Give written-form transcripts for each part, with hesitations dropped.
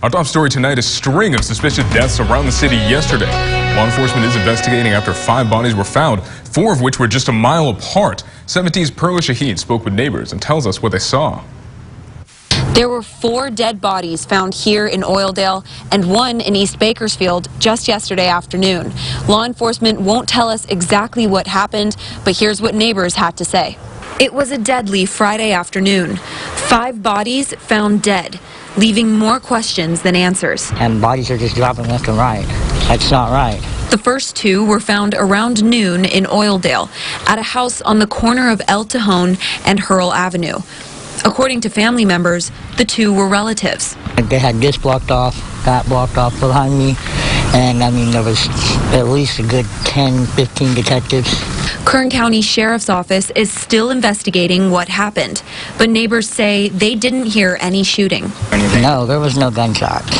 Our top story tonight, a string of suspicious deaths around the city yesterday. Law enforcement is investigating after 5 bodies were found, 4 of which were just a mile apart. 17's Perla Shaheen spoke with neighbors and tells us what they saw. There were 4 dead bodies found here in Oildale and 1 in East Bakersfield just yesterday afternoon. Law enforcement won't tell us exactly what happened, but here's what neighbors had to say. It was a deadly Friday afternoon. 5 bodies found dead, leaving more questions than answers. And bodies are just dropping left and right. That's not right. The first 2 were found around noon in Oildale at a house on the corner of El Tejon and Hurl Avenue. According to family members, the 2 were relatives. They had this blocked off, that blocked off behind me, and I mean there was at least a good 10, 15 detectives. Kern County Sheriff's Office is still investigating what happened, but neighbors say they didn't hear any shooting. No, there was no gunshots.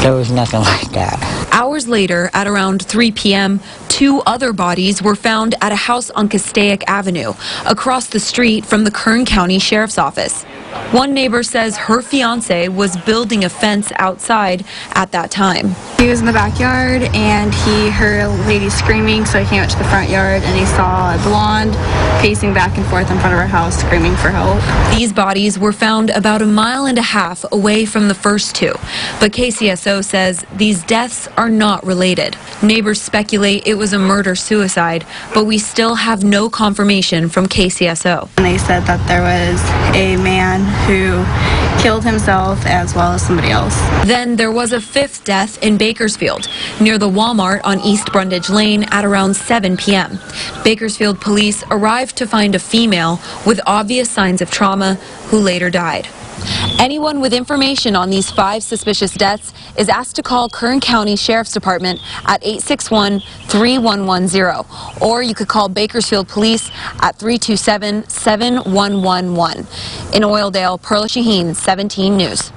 There was nothing like that. Hours later, at around 3 p.m., 2 other bodies were found at a house on Castaic Avenue, across the street from the Kern County Sheriff's Office. One neighbor says her fiance was building a fence outside at that time. He was in the backyard and he heard a lady screaming, so he came out to the front yard and he saw a blonde pacing back and forth in front of our house screaming for help. These bodies were found about 1.5 miles away from the first 2, but KCSO says these deaths are not related. Neighbors speculate it was a murder-suicide, but we still have no confirmation from KCSO. And they said that there was a man who killed himself as well as somebody else. Then there was a 5th death in Bakersfield, near the Walmart on East Brundage Lane at around 7 p.m. Bakersfield police arrived to find a female with obvious signs of trauma who later died. Anyone with information on these 5 suspicious deaths is asked to call Kern County Sheriff's Department at 861-3110, or you could call Bakersfield Police at 327-7111. In Oildale, Perla Shaheen, 17 News.